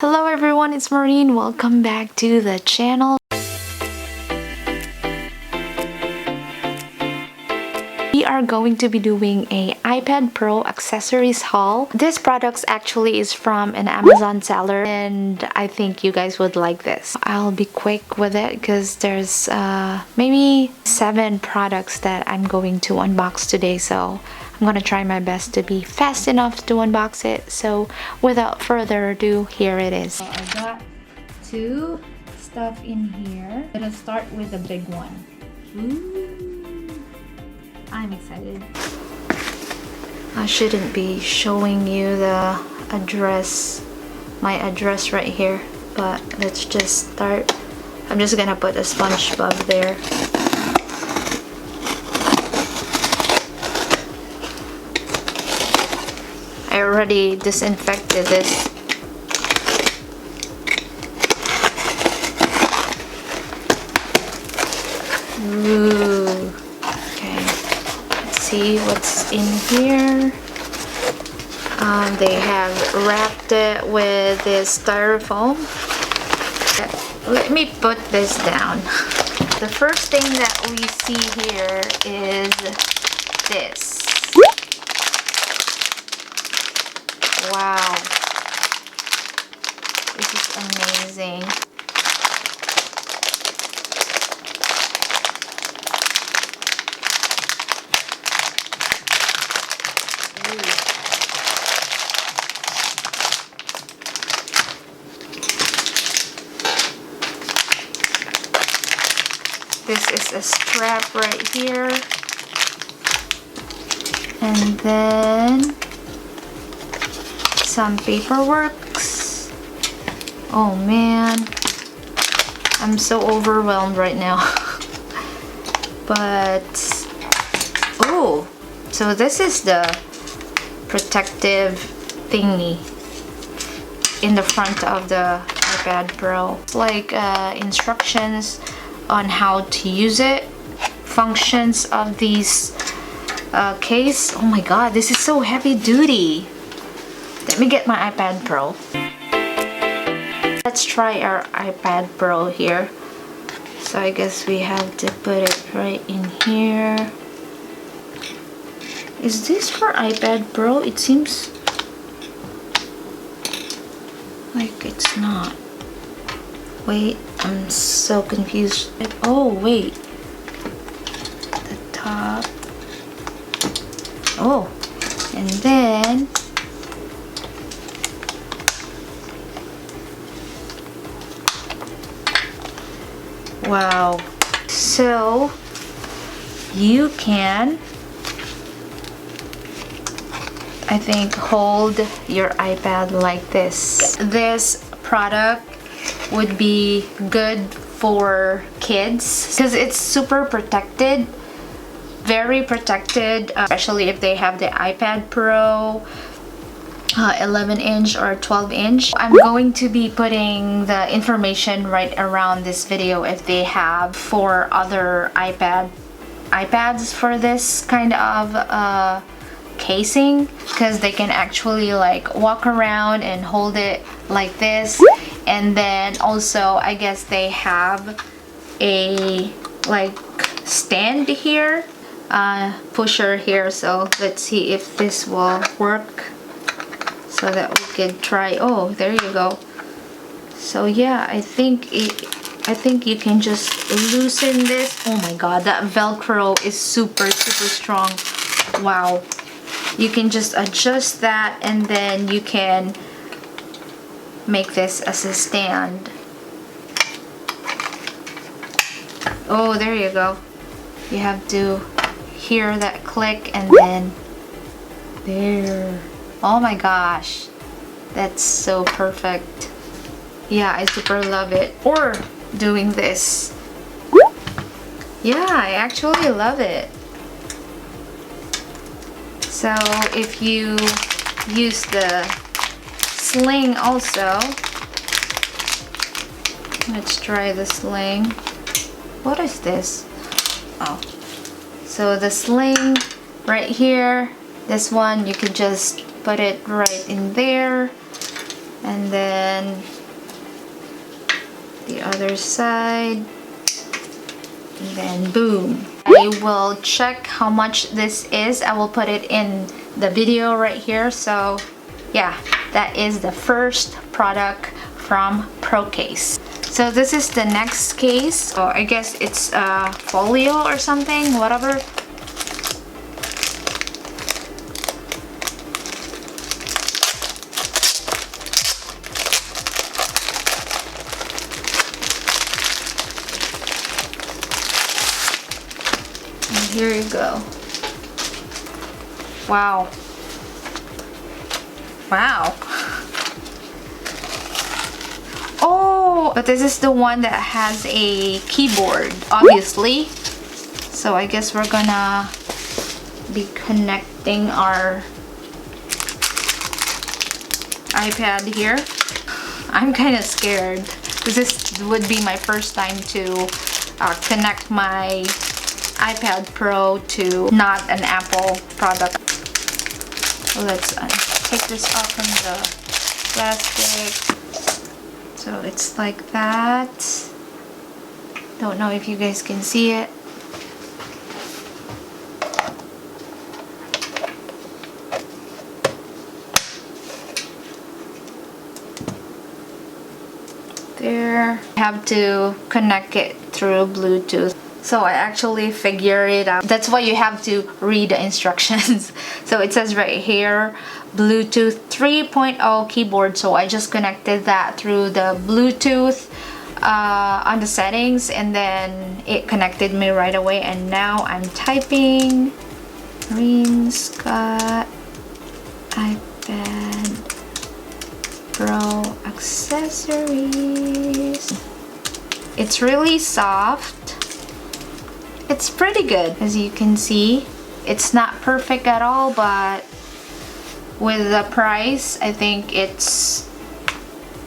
Hello everyone, it's Maureen. Welcome back to the channel. We are going to be doing a iPad Pro accessories haul. This product actually is from an Amazon seller and I think you guys would like this. I'll be quick with it because there's maybe 7 products that I'm going to unbox today, so I'm gonna try my best to be fast enough to unbox it. So without further ado, here it is. I got 2 stuff in here. I'm gonna start with the big one. Ooh, I'm excited. I shouldn't be showing you the address, my address right here, but let's just start. I'm just gonna put a SpongeBob there. I already disinfected this. Ooh. Okay. Let's see what's in here. They have wrapped it with this styrofoam. Let me put this down. The first thing that we see here is this. Wow, this is amazing. Ooh. This is a strap right here, and then some paperworks. Oh man, I'm so overwhelmed right now. But oh, so this is the protective thingy in the front of the iPad Pro. It's like instructions on how to use it, functions of these case. Oh my god, this is so heavy duty. Let me get my iPad Pro. Let's try our iPad Pro here. So I guess we have to put it right in here. Is this for iPad Pro? It seems like it's not. Wait, I'm so confused. Oh wait, the top. Oh, and then wow, so you can, I think, hold your iPad like this. This product would be good for kids because it's super protected, very protected, especially if they have the iPad Pro 11-inch or 12-inch. I'm going to be putting the information right around this video if they have for other iPads for this kind of casing, because they can actually like walk around and hold it like this. And then also I guess they have a like stand here, pusher here. So let's see if this will work, so that we could try. Oh, there you go. So yeah, I think you can just loosen this. Oh my god, that Velcro is super strong. Wow. You can just adjust that and then you can make this as a stand. Oh, there you go. You have to hear that click and then there. Oh my gosh, that's so perfect. Yeah, I super love it. Or doing this. Yeah, I actually love it. So if you use the sling also, let's try the sling. What is this? Oh, so the sling right here, this one you could just put it right in there And then the other side. And then boom. I will check how much this is. I will put it in the video right here. So yeah, that is the first product from Procase. So this is the next case. So I guess it's Folio or something, whatever. And here you go. Wow. Wow. Oh, but this is the one that has a keyboard, obviously. So I guess we're gonna be connecting our iPad here. I'm kind of scared because this would be my first time to connect my iPad Pro to not an Apple product. So let's take this off from the plastic. So it's like that. Don't know if you guys can see it. There. I have to connect it through Bluetooth. So I actually figured it out. That's why you have to read the instructions. So it says right here, Bluetooth 3.0 keyboard. So I just connected that through the Bluetooth on the settings, and then it connected me right away. And now I'm typing Maureen Scott iPad Pro accessories. It's really soft. It's pretty good, as you can see. It's not perfect at all, but with the price, I think it's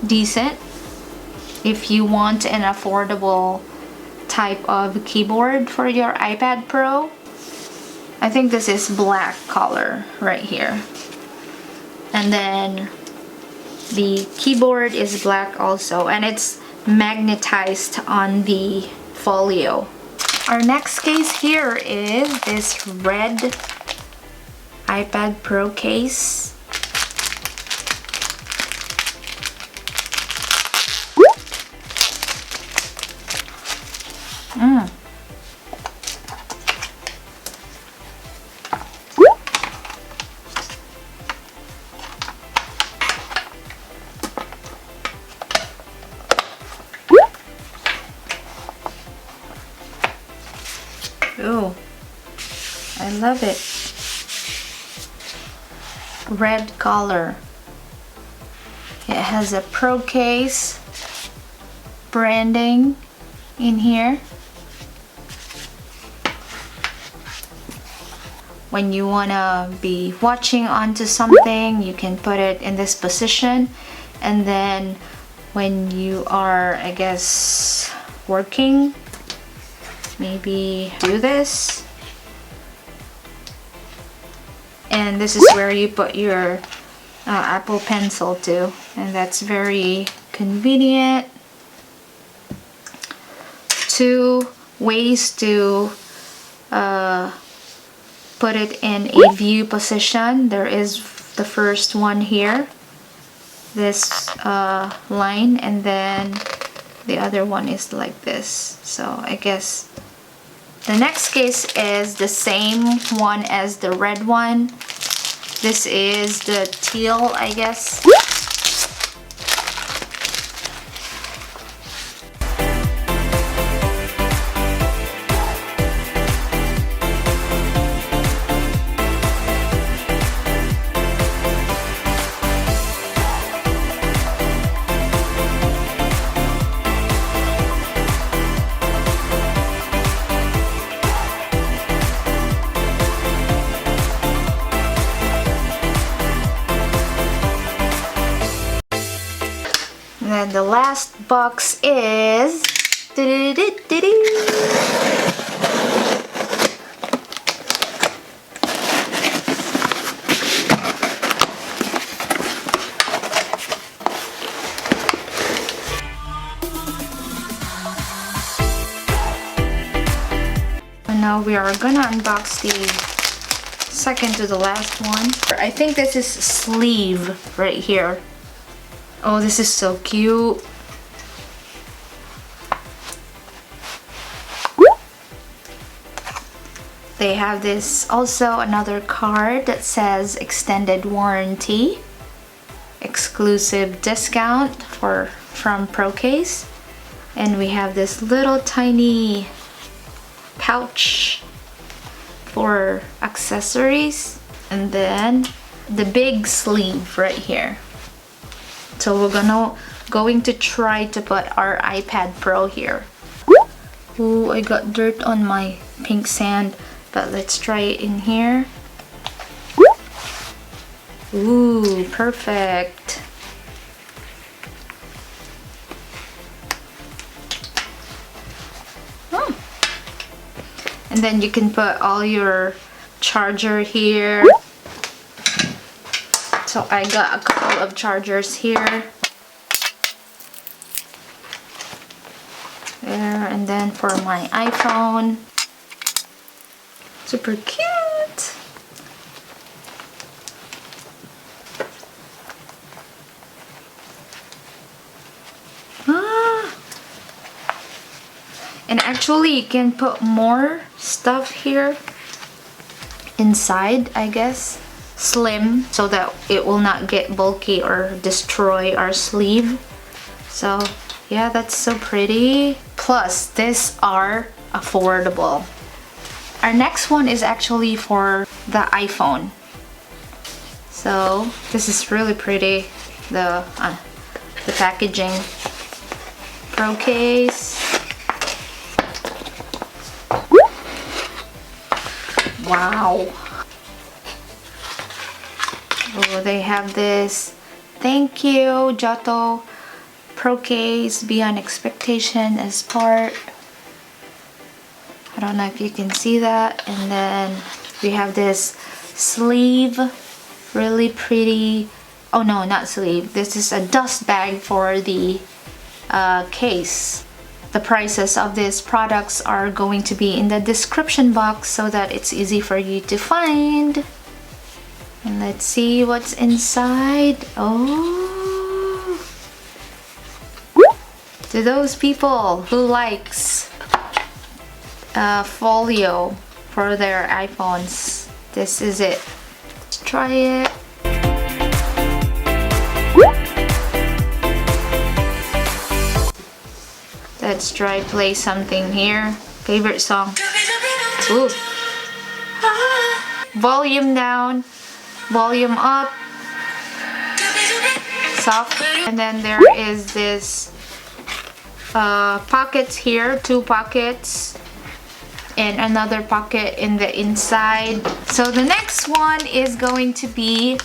decent. If you want an affordable type of keyboard for your iPad Pro, I think this is black color right here. And then the keyboard is black also, and it's magnetized on the Folio. Our next case here is this red iPad Pro case. Ooh, I love it. Red color. It has a Procase branding in here. When you wanna be watching onto something, you can put it in this position, and then when you are, I guess, working, maybe do this, and this is where you put your Apple Pencil too, and that's very convenient. 2 ways to put it in a view position. There is the first one here, this line, and then the other one is like this. So I guess the next case is the same one as the red one. This is the teal, I guess. And then the last box is Now we are gonna unbox the second to the last one. I think this is sleeve right here. Oh, this is so cute. They have this also another card that says extended warranty, exclusive discount from Procase, and we have this little tiny pouch for accessories, and then the big sleeve right here. So we're going to try to put our iPad Pro here. Ooh, I got dirt on my pink sand. But let's try it in here. Ooh, perfect. And then you can put all your charger here. So I got a couple of chargers here. There, and then for my iPhone. Super cute. And actually you can put more stuff here inside, I guess. Slim, so that it will not get bulky or destroy our sleeve. So yeah, that's so pretty. Plus, these are affordable. Our next one is actually for the iPhone. So this is really pretty. The packaging. Procase. Wow. Oh, they have this. Thank you, Xoxo. Procase beyond expectation as part. I don't know if you can see that. And then we have this sleeve, really pretty. Oh no, not sleeve. This is a dust bag for the case. The prices of these products are going to be in the description box so that it's easy for you to find. And let's see what's inside. Oh, to those people who likes Folio for their iPhones, this is it. Let's try it. Let's try play something here. Favorite song. Ooh. Volume down, volume up, soft. And then there is this pockets here, 2 pockets. And another pocket in the inside. So the next one is going to be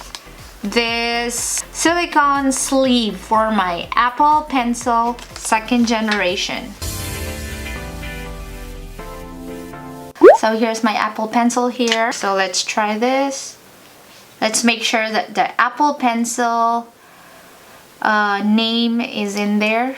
this silicone sleeve for my Apple Pencil 2nd generation. So here's my Apple Pencil here. So let's try this. Let's make sure that the Apple Pencil name is in there.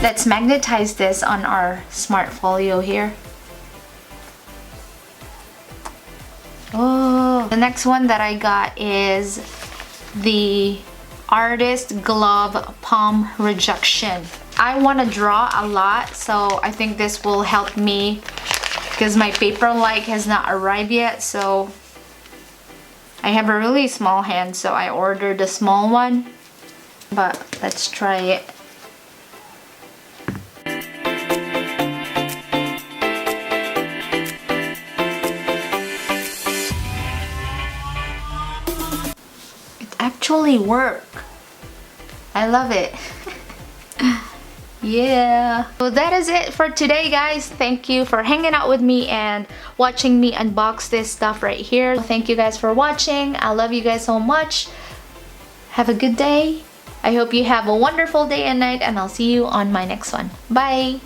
Let's magnetize this on our smart folio here. Oh, the next one that I got is the Artist Glove Palm Rejection. I want to draw a lot, so I think this will help me because my paper-like has not arrived yet. So I have a really small hand, so I ordered a small one, but let's try it. Actually work. I love it. Yeah. So that is it for today, guys. Thank you for hanging out with me and watching me unbox this stuff right here. Thank you guys for watching. I love you guys so much. Have a good day. I hope you have a wonderful day and night, and I'll see you on my next one. Bye.